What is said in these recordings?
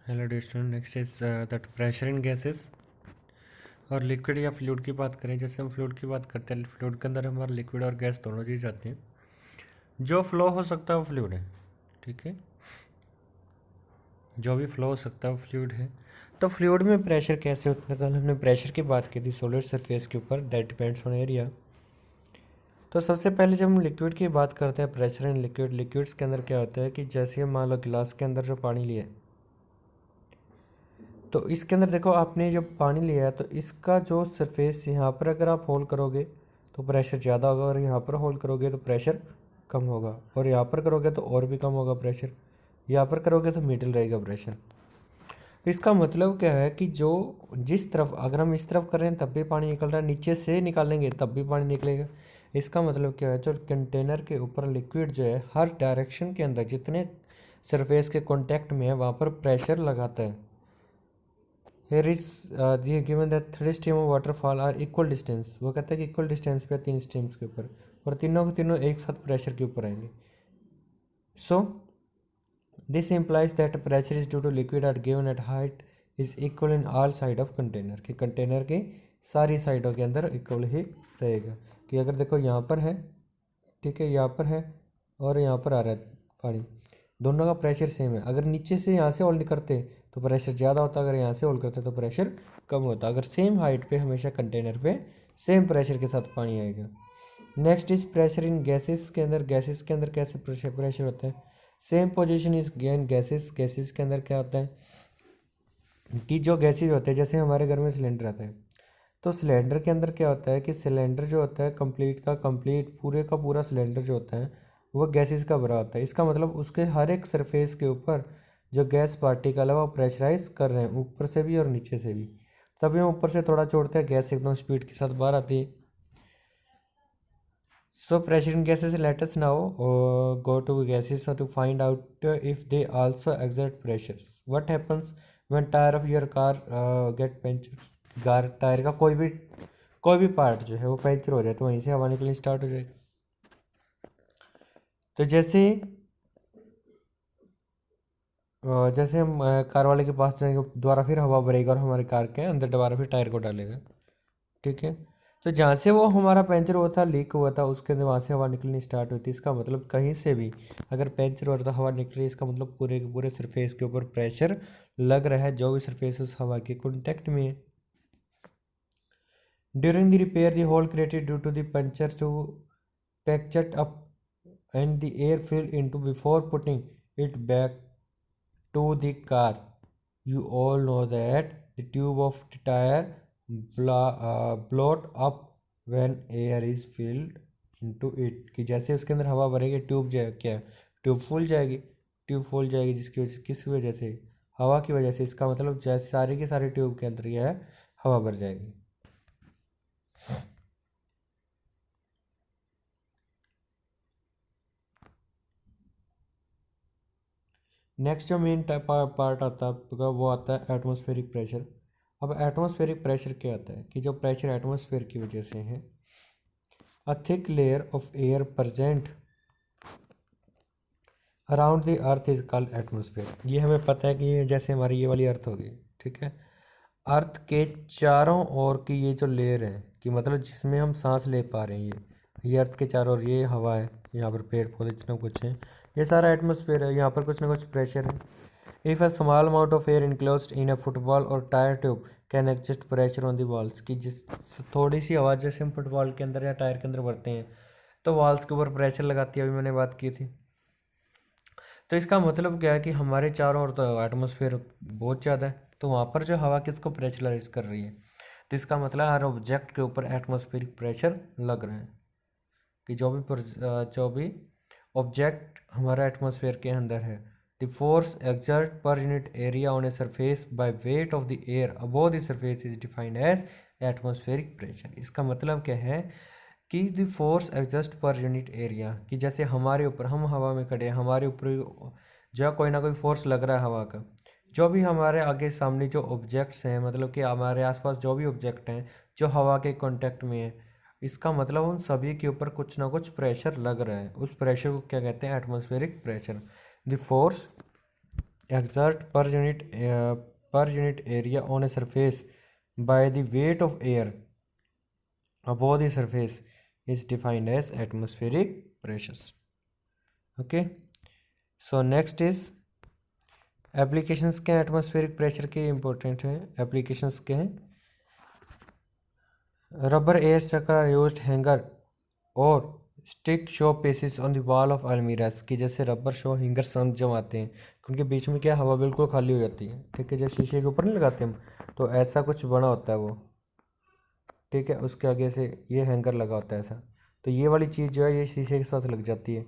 Hello dear student, next is that pressure in gases और liquid या fluid की बात करें। जैसे हम फ्लूइड की बात करते हैं, फ्लूइड के अंदर हमारा लिक्विड और गैस दोनों चीज़ आती हैं। जो फ्लो हो सकता है वो फ्लूइड है, ठीक है। जो भी फ्लो हो सकता है वो फ्लूइड है। तो फ्लूइड में प्रेशर कैसे होता है? कल हमने प्रेशर की बात की थी सॉलिड सरफेस के ऊपर, दैट डिपेंड्स ऑन एरिया। तो सबसे पहले जब हम लिक्विड की बात करते हैं, प्रेशर इन लिक्विड, लिक्विड्स के अंदर क्या होता है कि जैसे हम मान लो गिलास के अंदर जो पानी लिया है, तो इसके अंदर देखो आपने जब पानी लिया है तो इसका जो सरफेस यहाँ पर अगर आप होल्ड करोगे तो प्रेशर ज़्यादा होगा, और यहाँ पर होल्ड करोगे तो प्रेशर कम होगा, और यहाँ पर करोगे तो और भी कम होगा प्रेशर, यहाँ पर करोगे तो मिडिल रहेगा प्रेशर। इसका मतलब क्या है कि जो जिस तरफ अगर हम इस तरफ कर रहे हैं तब भी पानी निकल रहा है, नीचे से निकालेंगे तब भी पानी निकलेगा। इसका मतलब क्या है, जो कंटेनर के ऊपर लिक्विड जो है हर डायरेक्शन के अंदर जितने सरफेस के कॉन्टैक्ट में है वहाँ पर प्रेशर लगाता है। Here is given that three stream of waterfall are equal distance। वो कहता है कि इक्वल डिस्टेंस पे तीन स्ट्रीम्स के ऊपर, और तीनों के तीनों एक साथ प्रेशर के ऊपर आएंगे। So this implies that pressure is due to liquid are given at height is equal in all side of container, कि कंटेनर की सारी साइडों के अंदर इक्वल ही रहेगा। कि अगर देखो यहाँ पर है, ठीक है, यहाँ पर है और यहाँ पर आ रहा है पानी, दोनों का प्रेशर सेम है। अगर नीचे से यहाँ से होल्ड करते तो प्रेशर ज़्यादा होता, अगर यहाँ से होल्ड करते तो प्रेशर कम होता। अगर सेम हाइट पे हमेशा कंटेनर पे सेम प्रेशर के साथ पानी आएगा। Next is pressure in gases के अंदर, गैसेस के अंदर कैसे प्रेशर होता है? Same position is gain gases, gases के अंदर क्या होता है कि जो गैसेस होते हैं, जैसे हमारे घर में सिलेंडर आता है, तो सिलेंडर के अंदर क्या होता है कि सिलेंडर जो होता है कंप्लीट का कंप्लीट पूरे का पूरा सिलेंडर जो होता है वो गैसेस का भरा होता है। इसका मतलब उसके हर एक सरफेस के ऊपर जो गैस पार्टिकल है वो प्रेशराइज कर रहे हैं, ऊपर से भी और नीचे से भी। तभी हम ऊपर से थोड़ा छोड़ते हैं, गैस एकदम स्पीड के साथ बाहर आती है। So pressure in gases, let us now go to gases to find out if they also exert pressures. What happens when tire of your car get punctured? Tyre का कोई भी पार्ट जो है वो पंचर हो जाए तो वहीं से हवा निकलनी स्टार्ट हो जाएगी। तो जैसे हम कार वाले के पास जाएंगे, दोबारा फिर हवा भरेगा और हमारे कार के अंदर दोबारा फिर टायर को डालेगा, ठीक है। तो जहाँ से वो हमारा पंचर हुआ था, लीक हुआ था, उसके अंदर वहाँ से हवा निकलनी स्टार्ट हुई थी। इसका मतलब कहीं से भी अगर पंचर हुआ तो हवा निकल रही है, इसका मतलब पूरे के पूरे सरफेस के ऊपर प्रेशर लग रहा है, जो भी सरफेस उस हवा के कॉन्टेक्ट में है। During the repair the hole created due to the puncture to पैक्चर up and the air filled into before putting it back to the car. You all know that the tube of the tire bloat up when air is filled into it। कि जैसे उसके अंदर हवा भरेगी tube जो है क्या, tube फूल जाएगी, ट्यूब फूल जाएगी जिसकी वजह किस वजह से, हवा की वजह से। इसका मतलब जैसे सारी की सारी ट्यूब के अंदर यह है हवा भर जाएगी। नेक्स्ट जो मेन पार्ट आता है वो आता है एटमॉस्फेरिक प्रेशर। अब एटमॉस्फेरिक प्रेशर क्या आता है कि जो प्रेशर एटमॉस्फेयर की वजह से है, a thick layer of air present around the earth is called atmosphere. ये हमें पता है कि ये जैसे हमारी ये वाली अर्थ होगी, ठीक है, अर्थ के चारों ओर की ये जो लेयर है कि मतलब जिसमें हम सांस ले पा रहे हैं, ये अर्थ के चारों ओर ये हवा है, यहाँ पर पेड़ पौधे जितना कुछ है, ये सारा एटमॉस्फेयर है, यहाँ पर कुछ ना कुछ प्रेशर है। If a small amount of air enclosed in a football और tyre tube can exist pressure on the walls, की जिस थोड़ी सी हवा जैसे हम फुटबॉल के अंदर या टायर के अंदर भरते हैं तो वॉल्स के ऊपर प्रेशर लगाती है, अभी मैंने बात की थी। तो इसका मतलब क्या है कि हमारे चारों ओर तो एटमॉस्फेयर बहुत ज़्यादा है, तो वहाँ पर जो हवा किसको प्रेशराइज कर रही है, तो इसका मतलब हर ऑब्जेक्ट के ऊपर एटमॉस्फेरिक प्रेशर लग रहा है। कि जो भी ऑब्जेक्ट हमारा एटमॉस्फेयर के अंदर है, the force exert per unit area on a surface by weight of the air above the surface is defined as atmospheric pressure. इसका मतलब क्या है कि the force exhaust per unit area, कि जैसे हमारे ऊपर हम हवा में खड़े हैं, हमारे ऊपर जो कोई ना कोई फोर्स लग रहा है हवा का, जो भी हमारे आगे सामने जो ऑब्जेक्ट्स हैं, मतलब कि हमारे आसपास जो भी ऑब्जेक्ट हैं जो हवा के कांटेक्ट में है, इसका मतलब उन सभी के ऊपर कुछ ना कुछ प्रेशर लग रहा है। उस प्रेशर को क्या कहते हैं? Atmospheric pressure. The force exert per unit area on a surface by the weight of air above the surface is defined as atmospheric pressures. Okay, so next is applications के atmospheric pressure के important हैं. Applications के हैं rubber air structure used hanger और stick show pieces on the wall of अलमीरास की जैसे rubber show hanger हम जमाते हैं उनके बीच में क्या हवा बिल्कुल खाली हो जाती है. ठीक है, जैसे शीशे के ऊपर नहीं लगाते हम, तो ऐसा कुछ बना होता है वो. ठीक है, उसके आगे से ये हैंगर लगा होता है ऐसा, तो ये वाली चीज़ जो है ये शीशे के साथ लग जाती है.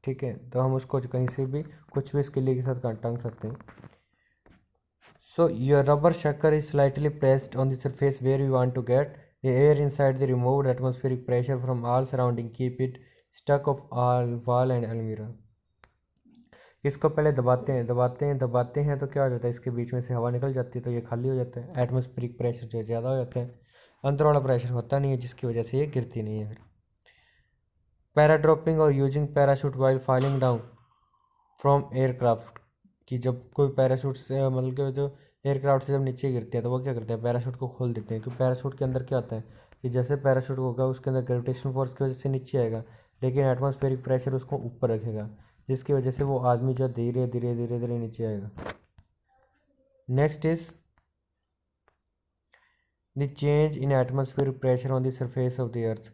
ठीक है, तो हम उसको कहीं से भी कुछ भी इसके लिए के साथ टांग सकते हैं. So your rubber sucker is slightly pressed on the surface where you want to get the air inside the removed atmospheric pressure from all surrounding keep it stuck of all wall and अलमीरा. इसको पहले दबाते हैं तो क्या हो जाता है, इसके बीच में से हवा निकल जाती है तो ये खाली हो जाता है. एटमॉस्फेरिक प्रेशर जो है ज़्यादा हो जाता है, अंदर वाला प्रेशर होता नहीं है जिसकी वजह से ये गिरती नहीं है. पैराड्रॉपिंग और using parachute while falling down from aircraft कि जब कोई पैराशूट से मतलब कि जो एयरक्राफ्ट से जब नीचे गिरते हैं तो वो क्या करते हैं, पैराशूट को खोल देते हैं. क्योंकि पैराशूट के अंदर क्या होता है कि जैसे पैराशूट होगा उसके अंदर ग्रेविटेशन फोर्स की वजह से नीचे आएगा, लेकिन एटमॉस्फेरिक प्रेशर उसको ऊपर रखेगा, जिसकी वजह से वो आदमी जो धीरे धीरे धीरे धीरे नीचे आएगा. Next is the change in atmospheric pressure on the surface of the earth.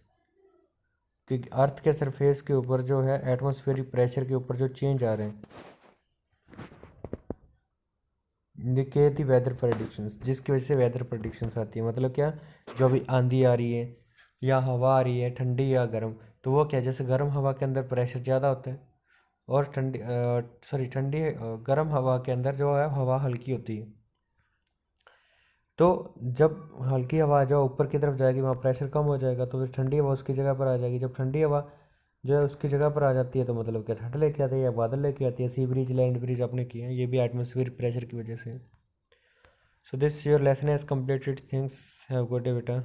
क्योंकि अर्थ के सरफेस के ऊपर जो है एटमॉस्फेरिक प्रेशर के ऊपर जो चेंज आ रहे हैं, इंडिकेट दी वेदर प्रडिक्शंस, जिसकी वजह से वेदर प्रडिक्शंस आती है. मतलब क्या, जो अभी आंधी आ रही है या हवा आ रही है ठंडी या गर्म, तो वो क्या, जैसे गर्म हवा के अंदर प्रेशर ज़्यादा होता है और गर्म हवा के अंदर जो है हवा हल्की होती है. तो जब हल्की हवा जो ऊपर की तरफ जाएगी वहाँ प्रेशर कम हो जाएगा, तो फिर ठंडी हवा उसकी जगह पर आ जाएगी. जब ठंडी हवा जो है उसकी जगह पर आ जाती है तो मतलब क्या ठंड लेके आती है या बादल लेके आती है. सी ब्रिज लैंड ब्रिज आपने किए हैं, ये भी एटमॉस्फेरिक प्रेशर की वजह से. So this your lesson has completed. Things have good day बेटा.